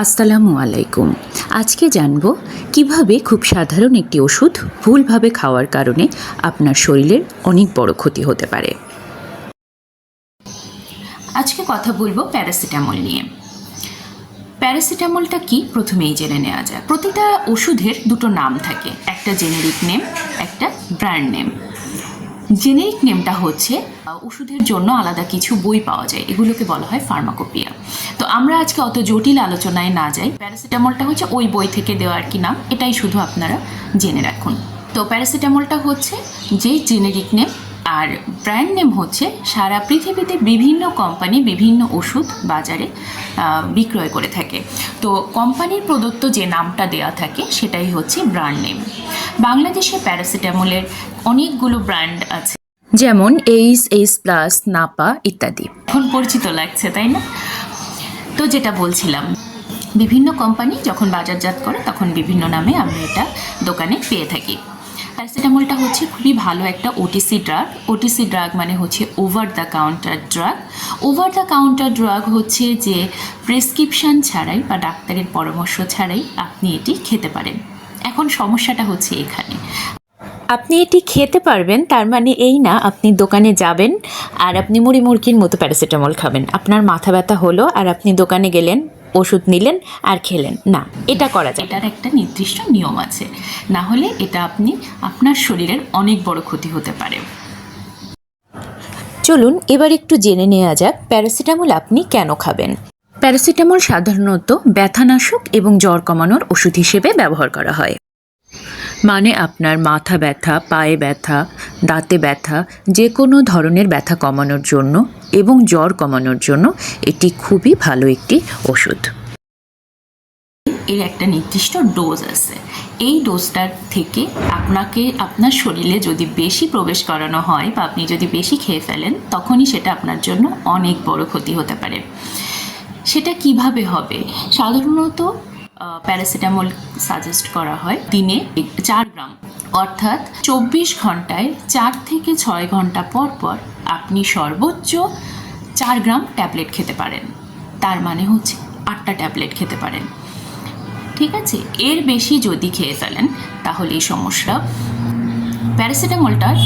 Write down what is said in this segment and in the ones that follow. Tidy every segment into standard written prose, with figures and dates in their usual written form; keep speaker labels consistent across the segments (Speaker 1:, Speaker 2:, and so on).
Speaker 1: আসসালামু আলাইকুম। আজকে জানব কিভাবে খুব সাধারণ একটি ওষুধ ভুলভাবে খাওয়ার কারণে আপনার শরীরের অনেক বড় ক্ষতি হতে পারে।
Speaker 2: আজকে কথা বলবো প্যারাসিটামল নিয়ে। প্যারাসিটামলটা কি প্রথমেই জেনে নেওয়া যায়। প্রতিটা ওষুধের দুটো নাম থাকে, একটা জেনেরিক নেম, একটা ব্র্যান্ড নেম। জেনেরিক নেমটা হচ্ছে ওষুধের জন্য আলাদা কিছু বই পাওয়া যায়, এগুলোকে বলা হয় ফার্মাকোপিয়া। তো আমরা আজকে অত জটিল আলোচনায় না যাই, প্যারাসিটামলটা হচ্ছে ওই বই থেকে দেওয়া আর কি নাম, এটাই শুধু আপনারা জেনে রাখুন। তো প্যারাসিটামলটা হচ্ছে যে জেনেরিক নেম, আর ব্র্যান্ড নেম হচ্ছে সারা পৃথিবীতে বিভিন্ন কোম্পানি বিভিন্ন ওষুধ বাজারে বিক্রয় করে থাকে। তো কোম্পানির প্রদত্ত যে নামটা দেওয়া থাকে সেটাই হচ্ছে ব্র্যান্ড নেম। বাংলাদেশে প্যারাসিটামলের অনেকগুলো ব্র্যান্ড আছে,
Speaker 1: যেমন এইচ+, নাপা ইত্যাদি।
Speaker 2: এখন পরিচিত লাগছে তাই না? তো যেটা বলছিলাম, বিভিন্ন কোম্পানি যখন বাজারজাত করে তখন বিভিন্ন নামে আমরা এটা দোকানে পেয়ে থাকি। প্যারাসিটামলটা হচ্ছে খুবই ভালো একটা ওটিসি ড্রাগ। ওটিসি ড্রাগ মানে হচ্ছে over the counter drug. Over the counter drug হচ্ছে যে প্রেসক্রিপশান ছাড়াই বা ডাক্তারের পরামর্শ ছাড়াই আপনি এটি খেতে পারেন। এখন সমস্যাটা হচ্ছে এখানে,
Speaker 1: আপনি এটি খেতে পারবেন তার মানে এই না আপনি দোকানে যাবেন আর আপনি মুড়ি মুড়কির মতো প্যারাসিটামল খাবেন। আপনার মাথা ব্যথা হলো আর আপনি দোকানে গেলেন, ওষুধ নিলেন আর খেলেন না, এটা করা যায়।
Speaker 2: এটার একটা নির্দিষ্ট নিয়ম আছে, না হলে এটা আপনার শরীরের অনেক বড় ক্ষতি হতে পারে।
Speaker 1: চলুন এবার একটু জেনে নেওয়া যাক প্যারাসিটামল আপনি কেন খাবেন। প্যারাসিটামল সাধারণত ব্যথানাশক এবং জ্বর কমানোর ওষুধ হিসেবে ব্যবহার করা হয়। মানে আপনার মাথা ব্যথা, পায়ে ব্যথা, দাঁতে ব্যথা, যে কোনো ধরনের ব্যথা কমানোর জন্য এবং জ্বর কমানোর জন্য এটি খুবই ভালো একটি ওষুধ।
Speaker 2: এর একটা নির্দিষ্ট ডোজ আছে। এই ডোজটার থেকে আপনার শরীরে যদি বেশি প্রবেশ করানো হয় বা আপনি যদি বেশি খেয়ে ফেলেন, তখনই সেটা আপনার জন্য অনেক বড় ক্ষতি হতে পারে। সেটা কিভাবে হবে? সাধারণত প্যারাসিটামল সাজেস্ট করা হয় দিনে 4 গ্রাম, অর্থাৎ 24 ঘন্টায় 4 থেকে 6 ঘন্টা পর পর আপনি সর্বোচ্চ 4 গ্রাম ট্যাবলেট খেতে পারেন। তার মানে হচ্ছে 8টা ট্যাবলেট খেতে পারেন। ঠিক আছে, এর বেশি যদি খেয়ে ফেলেন তাহলে এই সমস্যা। প্যারাসিটামলটার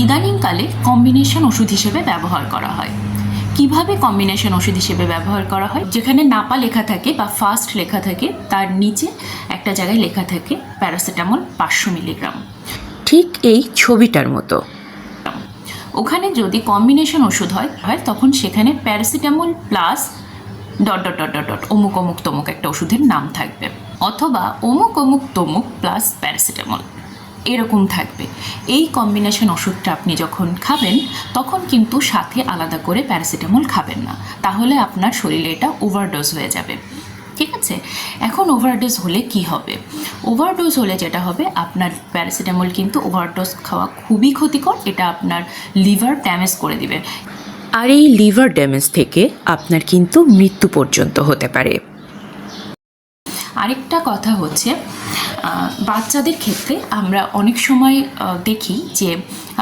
Speaker 2: ইদানিংকালে কম্বিনেশন ওষুধ হিসেবে ব্যবহার করা হয়। কিভাবে কম্বিনেশন ওষুধ হিসেবে ব্যবহার করা হয়? যেখানে নাপা লেখা থাকে বা ফার্স্ট লেখা থাকে, তার নিচে একটা জায়গায় লেখা থাকে প্যারাসিটামল 500 মিলিগ্রাম,
Speaker 1: ঠিক এই ছবিটার মতো।
Speaker 2: ওখানে যদি কম্বিনেশন ওষুধ হয় তখন সেখানে paracetamol plus dot dot dot dot dot অমুক অমুক তমুক একটা ওষুধের নাম থাকবে, অথবা অমুক অমুক তমুক প্লাস প্যারাসিটামল, এরকম থাকবে। এই কম্বিনেশন ওষুধটা আপনি যখন খাবেন তখন কিন্তু সাথে আলাদা করে প্যারাসিটামল খাবেন না, তাহলে আপনার শরীরে এটা ওভারডোজ হয়ে যাবে। ঠিক আছে, এখন ওভারডোজ হলে কি হবে? ওভারডোজ হলে যেটা হবে, আপনার প্যারাসিটামল কিন্তু ওভারডোজ খাওয়া খুবই ক্ষতিকর, এটা আপনার লিভার ড্যামেজ করে দিবে।
Speaker 1: আর এই লিভার ড্যামেজ থেকে আপনার কিন্তু মৃত্যু পর্যন্ত হতে পারে।
Speaker 2: আরেকটা কথা হচ্ছে, বাচ্চাদের ক্ষেত্রে আমরা অনেক সময় দেখি যে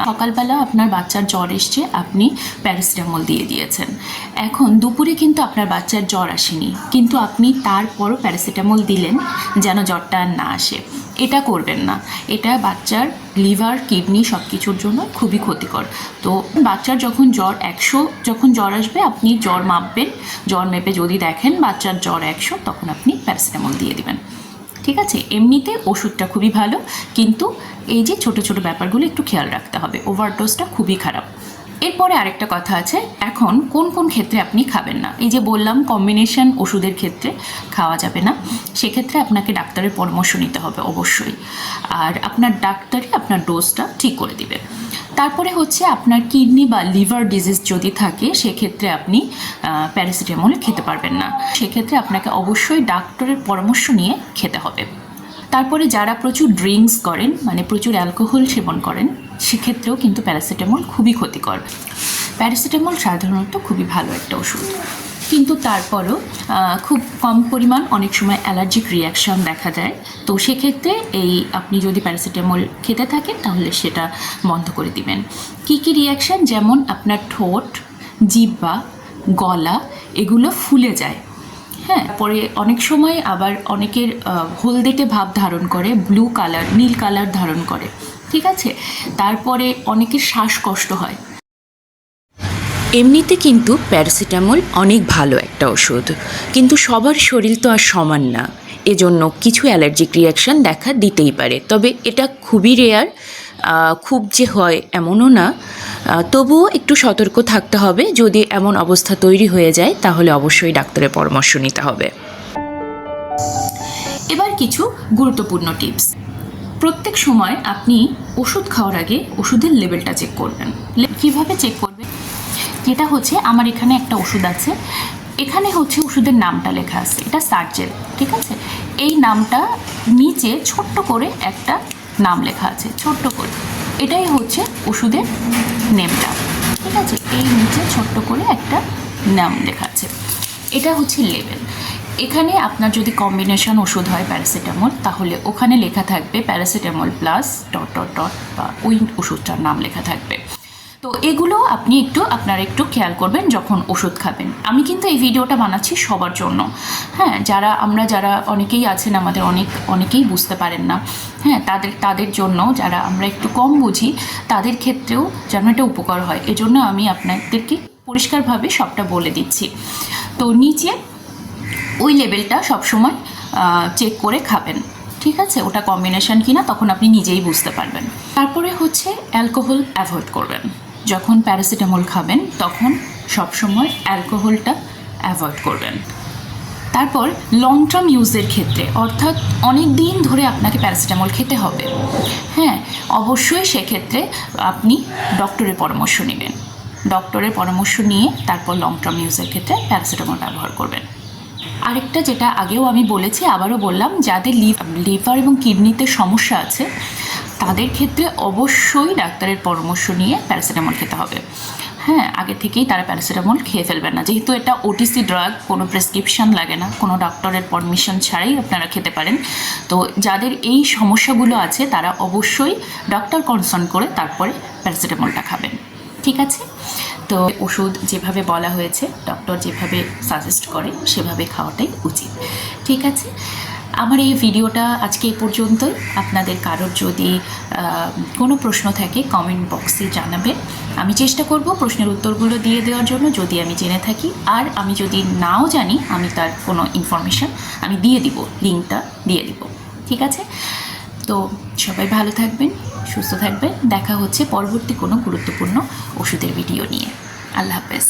Speaker 2: সকালবেলা আপনার বাচ্চার জ্বর এসছে, আপনি প্যারাসিটামল দিয়ে দিয়েছেন। এখন দুপুরে কিন্তু আপনার বাচ্চার জ্বর আসেনি, কিন্তু আপনি তারপরও প্যারাসিটামল দিলেন যেন জ্বরটা আর না আসে। এটা করবেন না, এটা বাচ্চার লিভার, কিডনি সব কিছুর জন্য খুবই ক্ষতিকর। তো বাচ্চার যখন জ্বর আসবে, আপনি জ্বর মাপবেন, জ্বর মেপে যদি দেখেন বাচ্চার জ্বর 100, তখন আপনি প্যারাসিটামল দিয়ে দিবেন। ঠিক আছে, এমনিতে ওষুধটা খুবই ভালো, কিন্তু এই যে ছোট ছোট ব্যাপারগুলো একটু খেয়াল রাখতে হবে, ওভারডোজটা খুবই খারাপ। এরপরে আরেকটা কথা আছে, এখন কোন কোন ক্ষেত্রে আপনি খাবেন না। এই যে বললাম কম্বিনেশন ওষুধের ক্ষেত্রে খাওয়া যাবে না, সেক্ষেত্রে আপনাকে ডাক্তারের পরামর্শ নিতে হবে অবশ্যই, আর আপনার ডাক্তারই আপনার ডোজটা ঠিক করে দিবে। তারপরে হচ্ছে আপনার কিডনি বা লিভার ডিজিজ যদি থাকে, সেক্ষেত্রে আপনি প্যারাসিটামল খেতে পারবেন না, সেক্ষেত্রে আপনাকে অবশ্যই ডাক্তারের পরামর্শ নিয়ে খেতে হবে। তারপরে যারা প্রচুর ড্রিঙ্কস করেন, মানে প্রচুর অ্যালকোহল সেবন করেন, সেক্ষেত্রেও কিন্তু প্যারাসিটামল খুবই ক্ষতিকর। প্যারাসিটামল সাধারণত খুবই ভালো একটা ওষুধ, কিন্তু তারপরও খুব কম পরিমাণ অনেক সময় অ্যালার্জিক রিয়াকশন দেখা যায়। তো সেক্ষেত্রে আপনি যদি প্যারাসিটামল খেতে থাকেন তাহলে সেটা বন্ধ করে দিবেন। কী কী রিয়াকশান? যেমন আপনার ঠোঁট, জিহ্বা, গলা এগুলো ফুলে যায়, হ্যাঁ, পরে অনেক সময় আবার অনেকের হলদেটে ভাব ধারণ করে, ব্লু কালার, নীল কালার ধারণ করে, ঠিক আছে। তারপরে অনেকের শ্বাসকষ্ট হয়।
Speaker 1: এমনিতে কিন্তু প্যারাসিটামল অনেক ভালো একটা ওষুধ, কিন্তু সবার শরীর তো আর সমান না, এজন্য কিছু অ্যালার্জিক রিয়াকশান দেখা দিতেই পারে। তবে এটা খুবই রেয়ার, খুব যে হয় এমনও না। তবুও একটু সতর্ক থাকতে হবে। যদি এমন অবস্থা তৈরি হয়ে যায় তাহলে অবশ্যই ডাক্তারের পরামর্শ নিতে হবে।
Speaker 2: এবার কিছু গুরুত্বপূর্ণ টিপস। প্রত্যেক সময় আপনি ওষুধ খাওয়ার আগে ওষুধের লেভেলটা চেক করবেন। কিভাবে চেক করবেন? যেটা হচ্ছে, আমার এখানে একটা ওষুধ আছে, এখানে হচ্ছে ওষুধের নামটা লেখা আছে, এটা সার্জেল, ঠিক আছে। এই নামটা নিচে ছোট্ট করে একটা নাম লেখা আছে, ছোট্ট করে, এটাই হচ্ছে ওষুধের নেমটা, ঠিক আছে। এই নিচে ছোট্ট করে একটা নাম লেখা আছে, এটা হচ্ছে লেভেল। এখানে আপনার যদি কম্বিনেশন ওষুধ হয় প্যারাসিটামল, তাহলে ওখানে লেখা থাকবে paracetamol plus dot dot dot, বা ওই ওষুধটার নাম লেখা থাকবে। তো এগুলো আপনি আপনারা একটু খেয়াল করবেন যখন ওষুধ খাবেন। আমি কিন্তু এই ভিডিওটা বানাচ্ছি সবার জন্য, হ্যাঁ, যারা অনেকেই আছেন আমাদের, অনেকেই বুঝতে পারেন না, হ্যাঁ, তাদের জন্য, যারা আমরা একটু কম বুঝি, তাদের ক্ষেত্রেও যেন এটা উপকার হয়, এজন্য আমি আপনাদেরকে পরিষ্কারভাবে সবটা বলে দিচ্ছি। তো নিচে ওই লেভেলটা সবসময় চেক করে খাবেন, ঠিক আছে। ওটা কম্বিনেশন কিনা তখন আপনি নিজেই বুঝতে পারবেন। তারপরে হচ্ছে অ্যালকোহল অ্যাভয়েড করবেন। যখন প্যারাসিটামল খাবেন তখন সবসময় অ্যালকোহলটা অ্যাভয়েড করবেন। তারপর লং টার্ম ইউজের ক্ষেত্রে, অর্থাৎ অনেক দিন ধরে আপনাকে প্যারাসিটামল খেতে হবে, হ্যাঁ, অবশ্যই সেক্ষেত্রে আপনি ডক্টরের পরামর্শ নেবেন। ডক্টরের পরামর্শ নিয়ে তারপর লং টার্ম ইউজের ক্ষেত্রে প্যারাসিটামল ব্যবহার করবেন। আরেকটা, যেটা আগেও আমি বলেছি, আবারও বললাম, যাদের লিভার এবং কিডনিতে সমস্যা আছে তাদের ক্ষেত্রে অবশ্যই ডাক্তারের পরামর্শ নিয়ে প্যারাসিটামল খেতে হবে। হ্যাঁ, আগে থেকেই তারা প্যারাসিটামল খেয়ে ফেলবেন না, যেহেতু এটা ওটিসি ড্রাগ, কোনো প্রেসক্রিপশন লাগে না, কোনো ডক্টরের পারমিশন ছাড়াই আপনারা খেতে পারেন। তো যাদের এই সমস্যাগুলো আছে তারা অবশ্যই ডক্টর কনসাল্ট করে তারপরে প্যারাসিটামলটা খাবেন, ঠিক আছে। তো ওষুধ যেভাবে বলা হয়েছে, ডক্টর যেভাবে সাজেস্ট করে সেভাবে খাওয়াটাই উচিত, ঠিক আছে। আমার এই ভিডিওটা আজকে এই পর্যন্তই। আপনাদের কারোর যদি কোনো প্রশ্ন থাকে কমেন্ট বক্সে জানাবেন, আমি চেষ্টা করব প্রশ্নের উত্তরগুলো দিয়ে দেওয়ার জন্য, যদি আমি জেনে থাকি। আর আমি যদি নাও জানি, আমি তার কোনো ইনফরমেশান আমি দিয়ে দিব, লিঙ্কটা দিয়ে দিব, ঠিক আছে। তো সবাই ভালো থাকবেন, সুস্থ থাকবেন। দেখা হচ্ছে পরবর্তী কোনো গুরুত্বপূর্ণ ওষুধের ভিডিও নিয়ে। আল্লাহ হাফেজ।